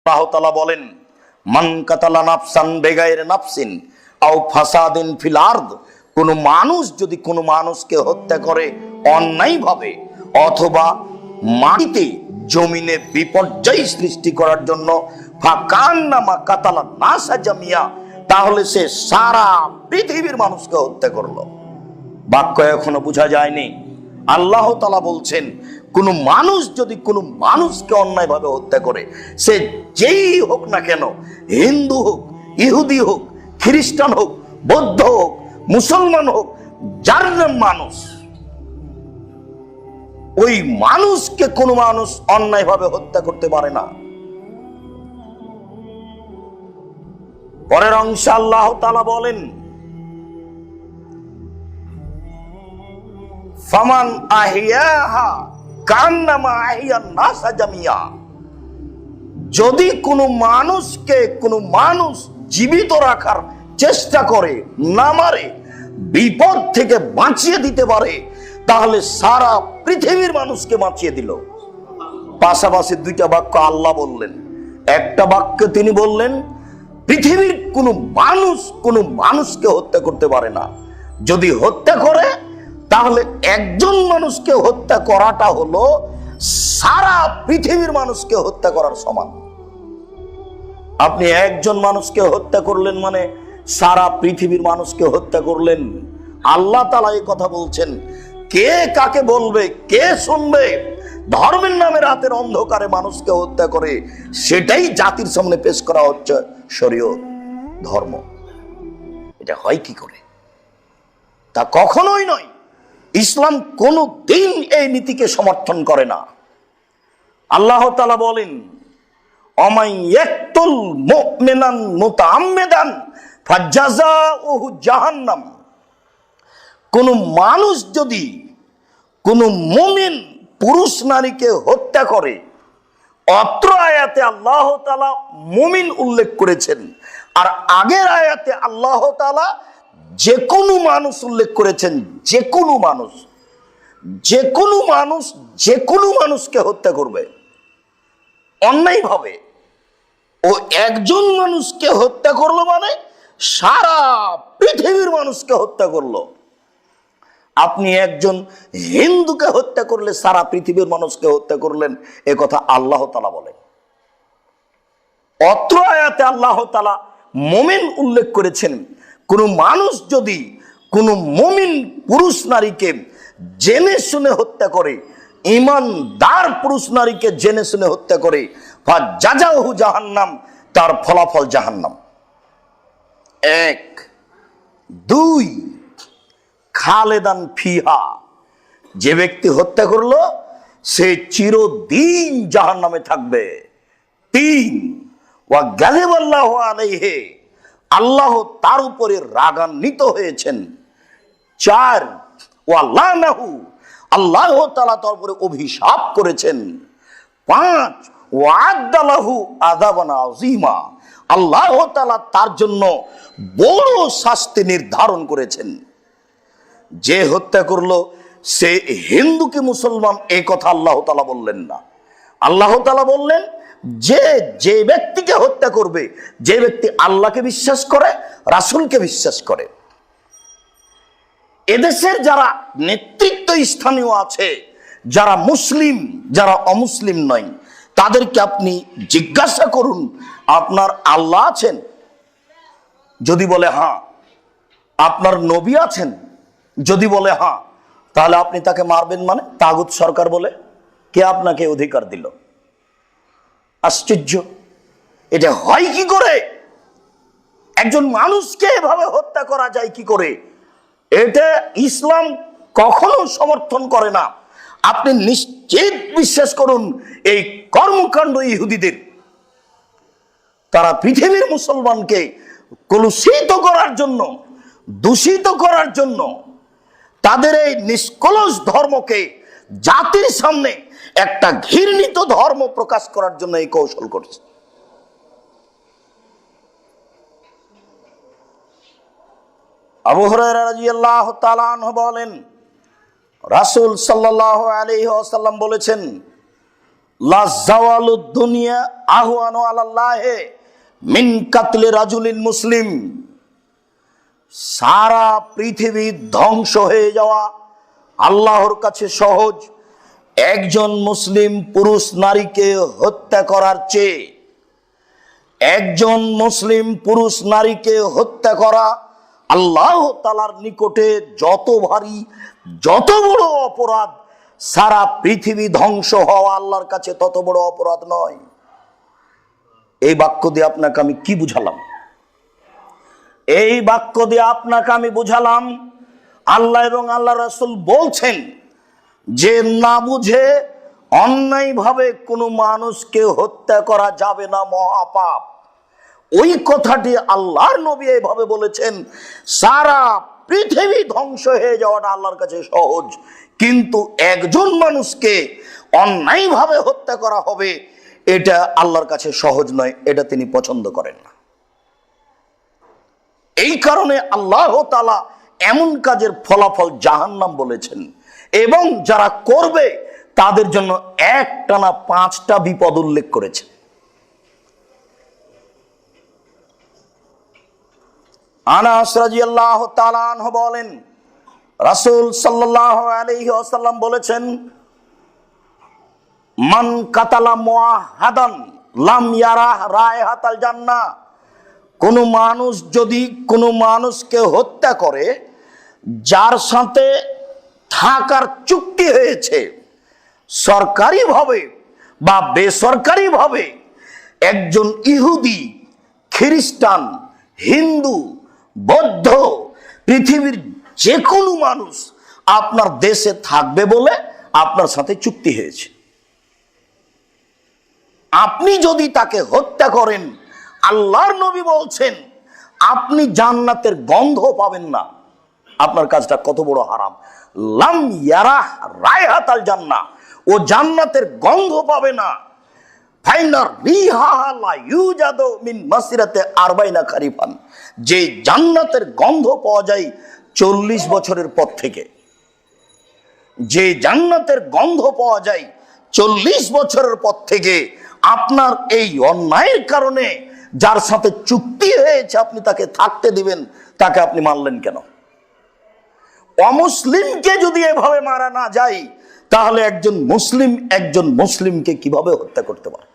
আল্লাহ তাআলা বলেন, মান কাতালা নাফসান বেগাইরে নাফসিন আও ফাসাদিন ফিল আরদ, কোন মানুষ যদি কোন মানুষকে হত্যা করে অন্যায়ভাবে অথবা মাটিতে জমিনে বিপর্যয় সৃষ্টি করার জন্য, ফাকান্নামা কাতালা নাসা জামিয়া, তাহলে সে সারা পৃথিবীর মানুষকে হত্যা করলো। বাক্য এখনো বোঝা যায়নি। আল্লাহ তাআলা বলছেন, কোন মানুষ যদি কোন মানুষকে অন্যায়ভাবে হত্যা করে, সে যেই হোক না কেন, হিন্দু হোক, ইহুদি হোক, খ্রিস্টান হোক, বৌদ্ধ হোক, মুসলমান হোক, যার নাম মানুষ, ওই মানুষকে কোন মানুষ অন্যায়ভাবে হত্যা করতে পারে না। পরের অংশে আল্লাহ তাআলা বলেন, ফামান আহিয়াহা কান্নামা আহিয়ান নাসা জামিয়া, যদি কোনো মানুষকে কোনো মানুষ জীবিত রাখার চেষ্টা করে, না মারে, বিপদ থেকে বাঁচিয়ে দিতে পারে, তাহলে সারা পৃথিবীর মানুষকে বাঁচিয়ে দিল। পাশাপাশি দুইটা বাক্য আল্লাহ বললেন। একটা বাক্যে তিনি বললেন, পৃথিবীর কোনো মানুষ কোনো মানুষকে হত্যা করতে পারে না। যদি হত্যা করে, তাহলে একজন মানুষকে হত্যা করাটা হলো সারা পৃথিবীর মানুষকে হত্যা করার সমান। আপনি একজন মানুষকে হত্যা করলেন মানে সারা পৃথিবীর মানুষকে হত্যা করলেন। আল্লাহ তাআলা এই কথা বলছেন। কে কাকে বলবে, কে শুনবে? ধর্মের নামে রাতের অন্ধকারে মানুষকে হত্যা করে, সেটাই জাতির সামনে পেশ করা হচ্ছে শরীয়ত, ধর্ম। এটা হয় কি করে? তা কখনোই নয়। ইসলাম কোনো দিন এই নীতিকে সমর্থন করে না। আল্লাহ তাআলা বলেন, অমাই ইয়াকতুল মুমিনান মুতাআম্মিদান ফাজাযাউহু জাহান্নাম, কোন মানুষ যদি কোন মুমিন পুরুষ নারীকে হত্যা করে, অত্র আয়াতে আল্লাহ তাআলা মুমিন উল্লেখ করেছেন, আর আগের আয়াতে আল্লাহ তাআলা যে কোনো মানুষ উল্লেখ করেছেন। যে কোনো মানুষ, যে কোনো মানুষ যে কোনো মানুষকে হত্যা করবে অন্যায়ভাবে, ও একজন মানুষকে হত্যা করলো মানে সারা পৃথিবীর মানুষকে হত্যা করলো। আপনি একজন হিন্দুকে হত্যা করলে সারা পৃথিবীর মানুষকে হত্যা করলেন, এ কথা আল্লাহ তাআলা বলেন। অত্র আয়াতে আল্লাহ তাআলা মুমিন উল্লেখ করেছেন। কোন মানুষ যদি কোন মুমিন পুরুষ নারীকে জেনে শুনে হত্যা করে, ঈমানদার পুরুষ নারীকে জেনে শুনে হত্যা করে, ফাজাযাউহু জাহান্নাম, তার ফলাফল জাহান্নাম। এক। দুই, খালেদান ফিহা, যে ব্যক্তি হত্যা করলো সে চিরদিন জাহান্নামে থাকবে। তিন, ওয়া গাযিবাল্লাহু আলাইহি, আল্লাহ তার উপরে রাগান্বিত হয়েছেন। চার, ওয়া লানাহু, আল্লাহ তাআলা তার উপরে অভিশাপ করেছেন। পাঁচ, ওয়া আদালাহু আযাবান আযীমা, আল্লাহ তাআলা তার জন্য বড় শাস্তি নির্ধারণ করেছেন। যে হত্যা করলো সে হিন্দু কি মুসলমান, এই কথা আল্লাহ তাআলা বললেন না। আল্লাহ তাআলা বললেন, যে যে ব্যক্তিকে হত্যা করবে, যে ব্যক্তি আল্লাহকে বিশ্বাস করে, রাসূলকে বিশ্বাস করে। এদেশের যারা নেতৃত্ব স্থানীয় আছে, যারা মুসলিম, যারা অমুসলিম নয়, তাদেরকে আপনি জিজ্ঞাসা করুন, আপনার আল্লাহ আছেন? যদি বলে হ্যাঁ। আপনার নবী আছেন? যদি বলে হ্যাঁ, তাহলে আপনি তাকে মারবেন মানে? তাগুত সরকার বলে কে আপনাকে অধিকার দিল? আশ্চর্য! এটা হয় কি করে? একজন মানুষকে এভাবে হত্যা করা যায় কি করে? এটা ইসলাম কখনো সমর্থন করে না। আপনি নিশ্চিত বিশ্বাস করুন, এই কর্মকাণ্ড ইহুদিদের, তারা পৃথিবীর মুসলমানকে কলুষিত করার জন্য, দূষিত করার জন্য, তাদের এই নিষ্কলুষ ধর্মকে জাতির সামনে একটা ঘৃণিত ধর্ম প্রকাশ করার জন্য এই কৌশল করছে। আবু হুরায়রা রাদিয়াল্লাহু তাআলা আনহু বলেন, রাসূল সাল্লাল্লাহু আলাইহি ওয়াসাল্লাম বলেছেন, লা জাওয়ালুদ দুনিয়া আহওয়ানু আলাল্লাহি মিন কাতলি রাজুলিন মুসলিম, সারা পৃথিবী ধ্বংস হয়ে যাওয়া আল্লাহর কাছে সহজ একজন মুসলিম পুরুষ নারীকে হত্যা করার চেয়ে। একজন মুসলিম পুরুষ নারীকে হত্যা করা আল্লাহ তাআলার নিকটে যত ভারী, যত বড় অপরাধ, সারা পৃথিবী ধ্বংস হওয়া আল্লাহর কাছে তত বড় অপরাধ নয়। এই বাক্য দিয়ে আপনাকে আমি কি বুঝালাম? এই বাক্য দিয়ে আপনাকে আমি বুঝালাম আল্লাহ এবং আল্লাহ রাসূল বলছেন যে না বুঝে অন্যায়ভাবে কোনো মানুষকে হত্যা করা যাবে না, মহাপাপ। ওই কথাটি আল্লাহর নবী এইভাবে বলেছেন, সারা পৃথিবী ধ্বংস হয়ে যাওয়াটা আল্লাহর কাছে সহজ, কিন্তু একজন মানুষকে অন্যায়ভাবে হত্যা করা হবে এটা আল্লাহর কাছে সহজ নয়, এটা তিনি পছন্দ করেন না। এই কারণে আল্লাহ তাআলা এমন কাজের ফলাফল জাহান্নাম বলেছেন, এবং যারা করবে তাদের জন্য একটানা 5টা বিপদ উল্লেখ করেছে। আনাস রাদিয়াল্লাহু তাআলা আনহু বলেন, রাসূল সাল্লাল্লাহু আলাইহি ওয়াসাল্লাম বলেছেন, মান কাতালা মুআহাদান লাম ইয়ারা রায়হাতাল জান্নাহ, কোন মানুষ যদি কোনো মানুষকে হত্যা করে যার সাথে থাকার চুক্তি হয়েছে সরকারিভাবে বা বেসরকারিভাবে, একজন ইহুদি, খ্রিস্টান, হিন্দু, বৌদ্ধ, পৃথিবীর যে কোনো মানুষ আপনার দেশে থাকবে বলে আপনার সাথে চুক্তি হয়েছে, আপনি যদি তাকে হত্যা করেন, আল্লাহর নবী বলছেন আপনি জান্নাতের গন্ধ পাবেন না। আপনার কাজটা কত বড় হারাম! লাম ইয়ারাহ রায়হাতাল জান্নাহ, ও জান্নাতের গন্ধ পাবে না। ফাইনার রিহাহা লা ইউজাদু মিন মাসিরাতে 40 খারিফান, যে জান্নাতের গন্ধ পাওয়া যায় 40 বছরের পর থেকে, যে জান্নাতের গন্ধ পাওয়া যায় 40 বছরের পর থেকে, আপনার এই অন্যায়ের কারণে যার সাথে চুক্তি হয়েছে আপনি তাকে থাকতে দিবেন, তাকে আপনি মারলেন কেন? অমুসলিমকে যদি এভাবে মারা না যায়, তাহলে একজন মুসলিম একজন মুসলিমকে কিভাবে হত্যা করতে পারে?